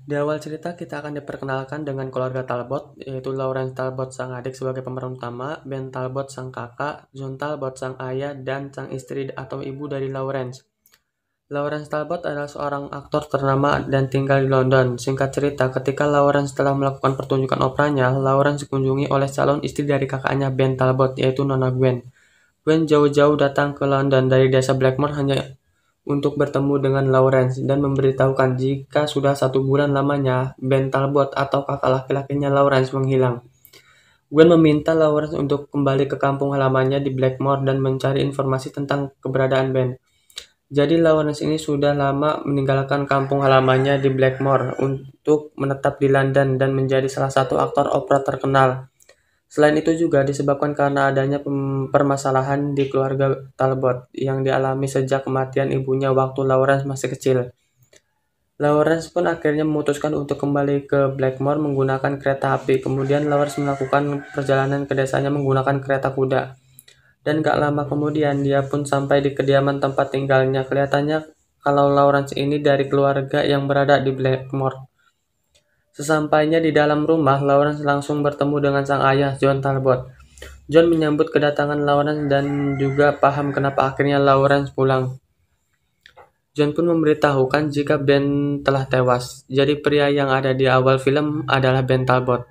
Di awal cerita kita akan diperkenalkan dengan keluarga Talbot, yaitu Lawrence Talbot sang adik sebagai pemeran utama, Ben Talbot sang kakak, John Talbot sang ayah, dan sang istri atau ibu dari Lawrence. Lawrence Talbot adalah seorang aktor ternama dan tinggal di London. Singkat cerita, ketika Lawrence telah melakukan pertunjukan operanya, Lawrence dikunjungi oleh calon istri dari kakaknya Ben Talbot, yaitu Nona Gwen. Gwen jauh-jauh datang ke London dari desa Blackmore hanya untuk bertemu dengan Lawrence dan memberitahukan jika sudah 1 bulan lamanya Ben Talbot atau kakak laki-lakinya Lawrence menghilang. Gwen meminta Lawrence untuk kembali ke kampung halamannya di Blackmore dan mencari informasi tentang keberadaan Ben. Jadi Lawrence ini sudah lama meninggalkan kampung halamannya di Blackmore untuk menetap di London dan menjadi salah satu aktor opera terkenal. Selain itu juga disebabkan karena adanya permasalahan di keluarga Talbot yang dialami sejak kematian ibunya waktu Lawrence masih kecil. Lawrence pun akhirnya memutuskan untuk kembali ke Blackmore menggunakan kereta api. Kemudian Lawrence melakukan perjalanan ke desanya menggunakan kereta kuda. Dan gak lama kemudian dia pun sampai di kediaman tempat tinggalnya. Kelihatannya kalau Lawrence ini dari keluarga yang berada di Blackmore. Sesampainya di dalam rumah, Lawrence langsung bertemu dengan sang ayah, John Talbot. John menyambut kedatangan Lawrence dan juga paham kenapa akhirnya Lawrence pulang. John pun memberitahukan jika Ben telah tewas. Jadi pria yang ada di awal film adalah Ben Talbot.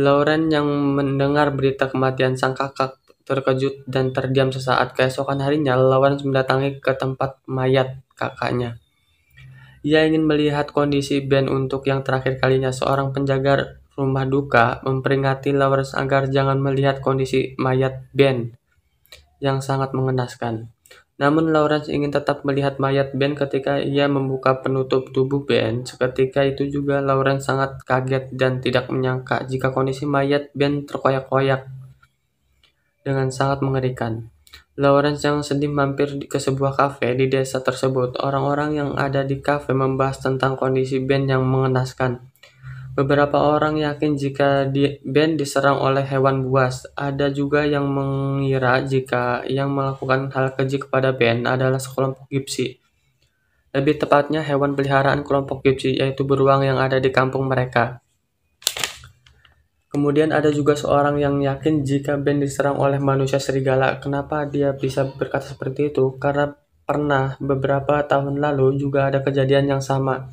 Lawrence yang mendengar berita kematian sang kakak terkejut dan terdiam sesaat. Keesokan harinya, Lawrence mendatangi ke tempat mayat kakaknya. Ia ingin melihat kondisi Ben untuk yang terakhir kalinya. Seorang penjaga rumah duka memperingati Lawrence agar jangan melihat kondisi mayat Ben yang sangat mengenaskan. Namun Lawrence ingin tetap melihat mayat Ben ketika ia membuka penutup tubuh Ben. Seketika itu juga Lawrence sangat kaget dan tidak menyangka jika kondisi mayat Ben terkoyak-koyak dengan sangat mengerikan. Lawrence yang sedih mampir ke sebuah kafe di desa tersebut. Orang-orang yang ada di kafe membahas tentang kondisi Ben yang mengenaskan. Beberapa orang yakin jika Ben diserang oleh hewan buas. Ada juga yang mengira jika yang melakukan hal keji kepada Ben adalah sekelompok gypsy. Lebih tepatnya hewan peliharaan kelompok gypsy, yaitu beruang yang ada di kampung mereka. Kemudian ada juga seorang yang yakin jika Ben diserang oleh manusia serigala. Kenapa dia bisa berkata seperti itu? Karena pernah beberapa tahun lalu juga ada kejadian yang sama.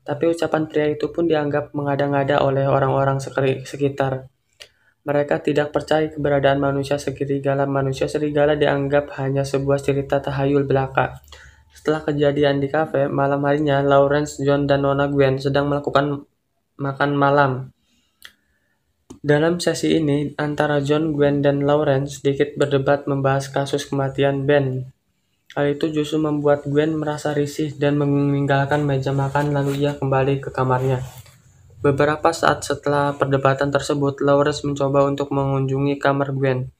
Tapi ucapan pria itu pun dianggap mengada-ngada oleh orang-orang sekitar. Mereka tidak percaya keberadaan manusia serigala. Manusia serigala dianggap hanya sebuah cerita tahayul belaka. Setelah kejadian di kafe, malam harinya Lawrence, John, dan Nona Gwen sedang melakukan makan malam. Dalam sesi ini, antara John, Gwen, dan Lawrence sedikit berdebat membahas kasus kematian Ben. Hal itu justru membuat Gwen merasa risih dan meninggalkan meja makan lalu ia kembali ke kamarnya. Beberapa saat setelah perdebatan tersebut, Lawrence mencoba untuk mengunjungi kamar Gwen.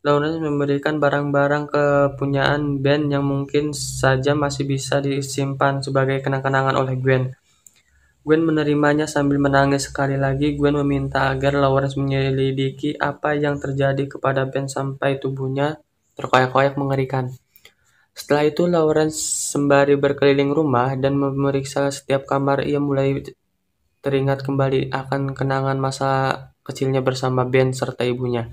Lawrence memberikan barang-barang kepunyaan Ben yang mungkin saja masih bisa disimpan sebagai kenang-kenangan oleh Gwen. Gwen menerimanya sambil menangis. Sekali lagi, Gwen meminta agar Lawrence menyelidiki apa yang terjadi kepada Ben sampai tubuhnya terkoyak-koyak mengerikan. Setelah itu, Lawrence sembari berkeliling rumah dan memeriksa setiap kamar, ia mulai teringat kembali akan kenangan masa kecilnya bersama Ben serta ibunya.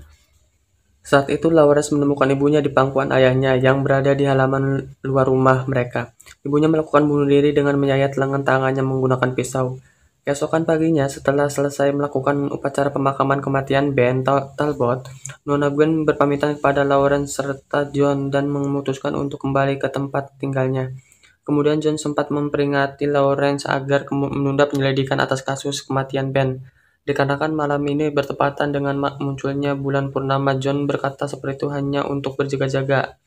Saat itu Lawrence menemukan ibunya di pangkuan ayahnya yang berada di halaman luar rumah mereka. Ibunya melakukan bunuh diri dengan menyayat lengan tangannya menggunakan pisau. Keesokan paginya, setelah selesai melakukan upacara pemakaman kematian Ben Talbot, Nona Gwen berpamitan kepada Lawrence serta John dan memutuskan untuk kembali ke tempat tinggalnya. Kemudian John sempat memperingati Lawrence agar menunda penyelidikan atas kasus kematian Ben. Dikarenakan malam ini bertepatan dengan munculnya bulan purnama, John berkata seperti itu hanya untuk berjaga-jaga.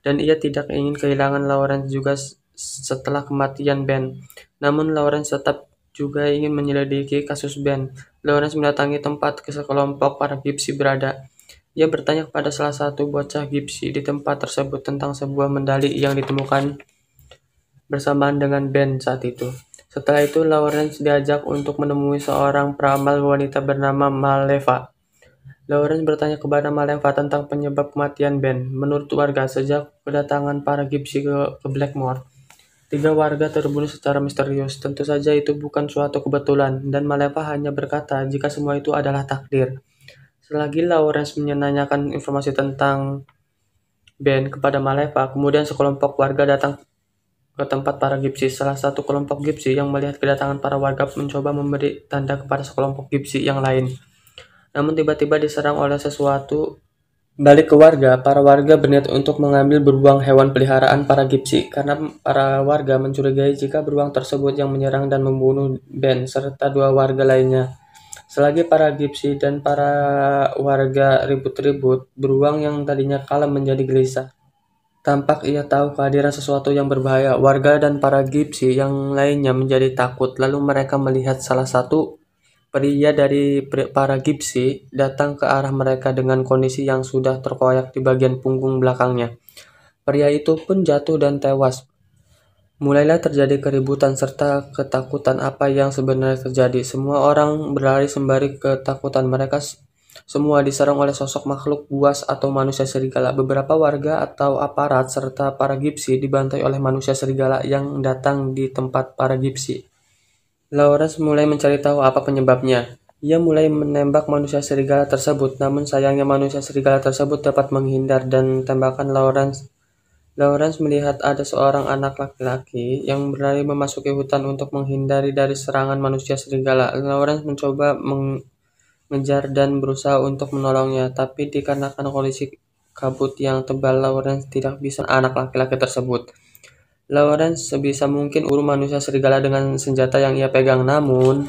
Dan ia tidak ingin kehilangan Lawrence juga setelah kematian Ben. Namun Lawrence tetap juga ingin menyelidiki kasus Ben. Lawrence mendatangi tempat sekelompok para gypsy berada. Ia bertanya kepada salah satu bocah gypsy di tempat tersebut tentang sebuah medali yang ditemukan bersamaan dengan Ben saat itu. Setelah itu, Lawrence diajak untuk menemui seorang peramal wanita bernama Maleva. Lawrence bertanya kepada Maleva tentang penyebab kematian Ben. Menurut warga, sejak kedatangan para gypsy ke Blackmore, 3 warga terbunuh secara misterius. Tentu saja itu bukan suatu kebetulan, dan Maleva hanya berkata jika semua itu adalah takdir. Selagi Lawrence menanyakan informasi tentang Ben kepada Maleva, kemudian sekelompok warga datang ke tempat para Gipsi. Salah satu kelompok Gipsi yang melihat kedatangan para warga mencoba memberi tanda kepada sekelompok Gipsi yang lain. Namun tiba-tiba diserang oleh sesuatu. Balik ke warga, para warga berniat untuk mengambil beruang hewan peliharaan para Gipsi karena para warga mencurigai jika beruang tersebut yang menyerang dan membunuh Ben serta 2 warga lainnya. Selagi para Gipsi dan para warga ribut-ribut, beruang yang tadinya kalem menjadi gelisah. Tampak ia tahu kehadiran sesuatu yang berbahaya. Warga dan para Gipsi yang lainnya menjadi takut, lalu mereka melihat salah satu pria dari para Gipsi datang ke arah mereka dengan kondisi yang sudah terkoyak di bagian punggung belakangnya. Pria itu pun jatuh dan tewas. Mulailah terjadi keributan serta ketakutan apa yang sebenarnya terjadi. Semua orang berlari sembari ketakutan. Mereka semua diserang oleh sosok makhluk buas atau manusia serigala. Beberapa warga atau aparat serta para Gipsi dibantai oleh manusia serigala yang datang di tempat para Gipsi. Lawrence mulai mencari tahu apa penyebabnya. Ia mulai menembak manusia serigala tersebut, namun sayangnya manusia serigala tersebut dapat menghindar dan tembakan Lawrence. Lawrence melihat ada seorang anak laki-laki yang berlari memasuki hutan untuk menghindari dari serangan manusia serigala. Lawrence mencoba mengejar dan berusaha untuk menolongnya, tapi dikarenakan kondisi kabut yang tebal, Lawrence tidak bisa anak laki-laki tersebut. Lawrence sebisa mungkin urung manusia serigala dengan senjata yang ia pegang, namun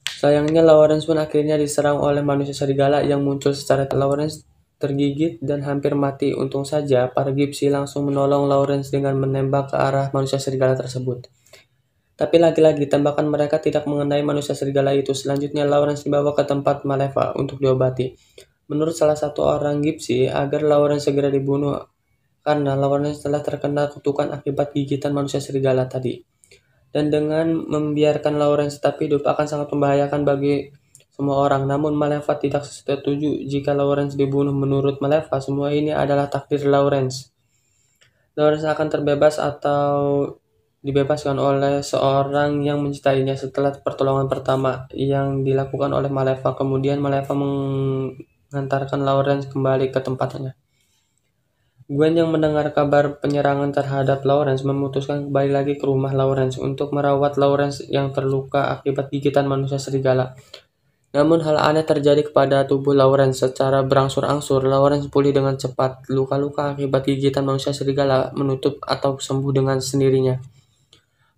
sayangnya Lawrence pun akhirnya diserang oleh manusia serigala yang muncul secara Lawrence tergigit dan hampir mati. Untung saja para Gipsi langsung menolong Lawrence dengan menembak ke arah manusia serigala tersebut. Tapi lagi-lagi tembakan mereka tidak mengenai manusia serigala itu. Selanjutnya Lawrence dibawa ke tempat Maleva untuk diobati. Menurut salah satu orang Gipsi, agar Lawrence segera dibunuh karena Lawrence telah terkena kutukan akibat gigitan manusia serigala tadi. Dan dengan membiarkan Lawrence tetap hidup akan sangat membahayakan bagi semua orang. Namun Maleva tidak setuju jika Lawrence dibunuh. Menurut Maleva, semua ini adalah takdir Lawrence. Lawrence akan terbebas atau dibebaskan oleh seorang yang mencintainya setelah pertolongan pertama yang dilakukan oleh Maleva. Kemudian Maleva mengantarkan Lawrence kembali ke tempatnya. Gwen yang mendengar kabar penyerangan terhadap Lawrence memutuskan kembali lagi ke rumah Lawrence untuk merawat Lawrence yang terluka akibat gigitan manusia serigala. Namun hal aneh terjadi kepada tubuh Lawrence. Secara berangsur-angsur, Lawrence pulih dengan cepat. Luka-luka akibat gigitan manusia serigala menutup atau sembuh dengan sendirinya.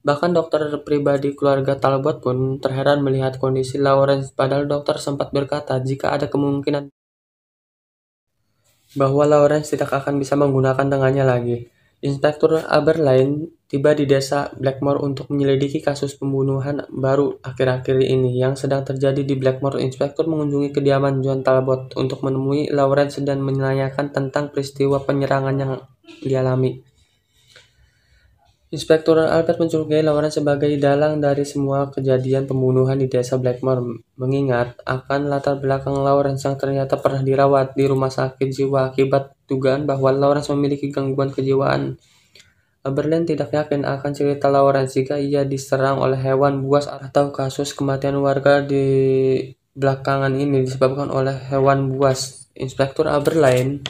Bahkan dokter pribadi keluarga Talbot pun terheran melihat kondisi Lawrence, padahal dokter sempat berkata jika ada kemungkinan bahwa Lawrence tidak akan bisa menggunakan tangannya lagi. Inspektur Aberline tiba di desa Blackmore untuk menyelidiki kasus pembunuhan baru akhir-akhir ini yang sedang terjadi di Blackmore. Inspektur mengunjungi kediaman John Talbot untuk menemui Lawrence dan menanyakan tentang peristiwa penyerangan yang dialami. Inspektur Albert mencurigai Lawrence sebagai dalang dari semua kejadian pembunuhan di desa Blackmore, mengingat akan latar belakang Lawrence yang ternyata pernah dirawat di rumah sakit jiwa akibat dugaan bahwa Lawrence memiliki gangguan kejiwaan. Aberline tidak yakin akan cerita Lawrence jika ia diserang oleh hewan buas atau kasus kematian warga di belakangan ini disebabkan oleh hewan buas. Inspektur Aberline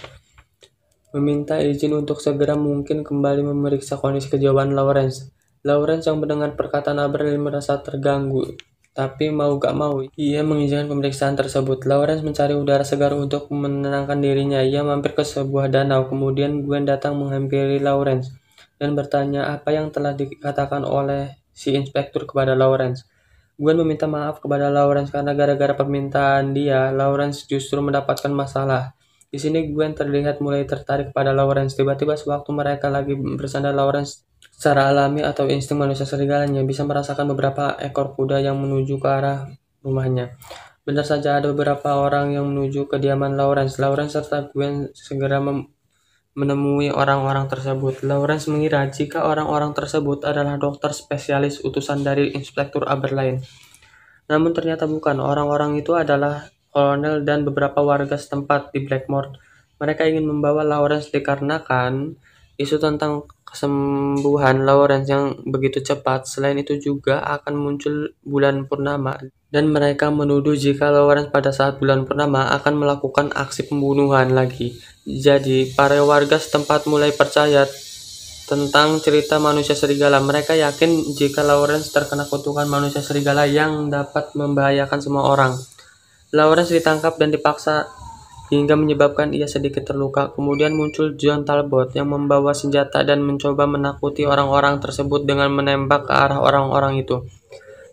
meminta izin untuk segera mungkin kembali memeriksa kondisi kejiwaan Lawrence. Lawrence yang mendengar perkataan Aberline merasa terganggu, tapi mau gak mau, ia mengizinkan pemeriksaan tersebut. Lawrence mencari udara segar untuk menenangkan dirinya. Ia mampir ke sebuah danau, kemudian Gwen datang menghampiri Lawrence dan bertanya apa yang telah dikatakan oleh si inspektur kepada Lawrence. Gwen meminta maaf kepada Lawrence karena gara-gara permintaan dia, Lawrence justru mendapatkan masalah. Di sini Gwen terlihat mulai tertarik pada Lawrence. Tiba-tiba sewaktu mereka lagi bersandar, Lawrence secara alami atau insting manusia serigalanya bisa merasakan beberapa ekor kuda yang menuju ke arah rumahnya. Benar saja ada beberapa orang yang menuju kediaman Lawrence. Lawrence serta Gwen segera menemui orang-orang tersebut. Lawrence mengira jika orang-orang tersebut adalah dokter spesialis utusan dari Inspektur Aberline. Namun ternyata bukan. Orang-orang itu adalah kolonel dan beberapa warga setempat di Blackmore. Mereka ingin membawa Lawrence dikarenakan Isu tentang kesembuhan Lawrence yang begitu cepat, selain itu juga akan muncul bulan purnama, dan mereka menuduh jika Lawrence pada saat bulan purnama akan melakukan aksi pembunuhan lagi. Jadi, para warga setempat mulai percaya tentang cerita manusia serigala. Mereka yakin jika Lawrence terkena kutukan manusia serigala yang dapat membahayakan semua orang. Lawrence ditangkap dan dipaksa hingga menyebabkan ia sedikit terluka. Kemudian muncul John Talbot yang membawa senjata dan mencoba menakuti orang-orang tersebut dengan menembak ke arah orang-orang itu.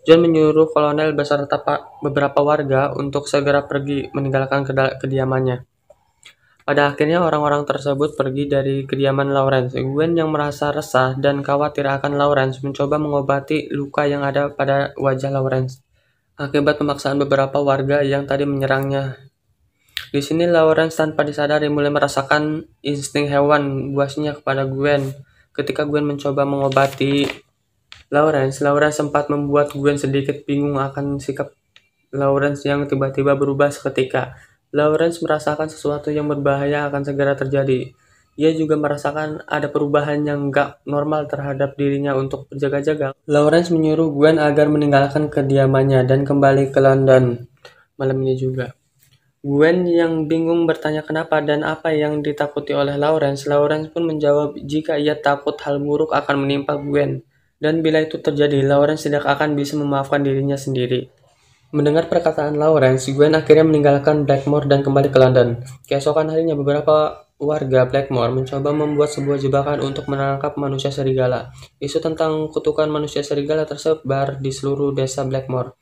John menyuruh kolonel beserta beberapa warga untuk segera pergi meninggalkan kediamannya. Pada akhirnya orang-orang tersebut pergi dari kediaman Lawrence. Gwen yang merasa resah dan khawatir akan Lawrence mencoba mengobati luka yang ada pada wajah Lawrence akibat pemaksaan beberapa warga yang tadi menyerangnya. Di sini Lawrence tanpa disadari mulai merasakan insting hewan buasnya kepada Gwen. Ketika Gwen mencoba mengobati Lawrence sempat membuat Gwen sedikit bingung akan sikap Lawrence yang tiba-tiba berubah seketika. Lawrence merasakan sesuatu yang berbahaya akan segera terjadi. Ia juga merasakan ada perubahan yang gak normal terhadap dirinya untuk berjaga-jaga. Lawrence menyuruh Gwen agar meninggalkan kediamannya dan kembali ke London malam ini juga. Gwen yang bingung bertanya kenapa dan apa yang ditakuti oleh Lawrence. Lawrence pun menjawab jika ia takut hal buruk akan menimpa Gwen. Dan bila itu terjadi, Lawrence tidak akan bisa memaafkan dirinya sendiri. Mendengar perkataan Lawrence, Gwen akhirnya meninggalkan Blackmore dan kembali ke London. Keesokan harinya, beberapa warga Blackmore mencoba membuat sebuah jebakan untuk menangkap manusia serigala. Isu tentang kutukan manusia serigala tersebar di seluruh desa Blackmore.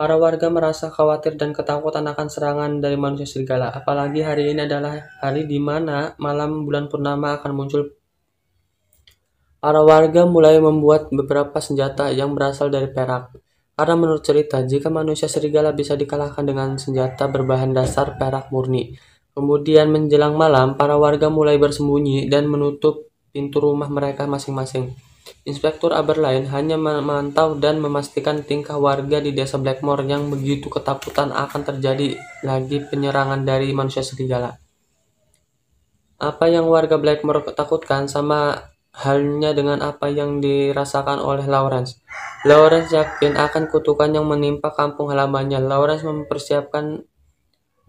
Para warga merasa khawatir dan ketakutan akan serangan dari manusia serigala. Apalagi hari ini adalah hari di mana malam bulan purnama akan muncul. Para warga mulai membuat beberapa senjata yang berasal dari perak. Karena menurut cerita, jika manusia serigala bisa dikalahkan dengan senjata berbahan dasar perak murni. Kemudian menjelang malam, para warga mulai bersembunyi dan menutup pintu rumah mereka masing-masing. Inspektur Aberline hanya memantau dan memastikan tingkah warga di desa Blackmore yang begitu ketakutan akan terjadi lagi penyerangan dari manusia serigala. Apa yang warga Blackmore takutkan sama halnya dengan apa yang dirasakan oleh Lawrence. Lawrence yakin akan kutukan yang menimpa kampung halamannya. Lawrence mempersiapkan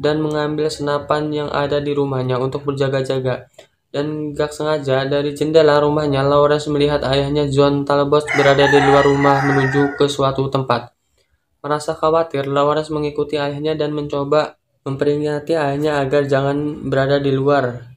dan mengambil senapan yang ada di rumahnya untuk berjaga-jaga. Dan gak sengaja dari jendela rumahnya, Lawrence melihat ayahnya John Talbot berada di luar rumah menuju ke suatu tempat. Merasa khawatir, Lawrence mengikuti ayahnya dan mencoba memperingati ayahnya agar jangan berada di luar.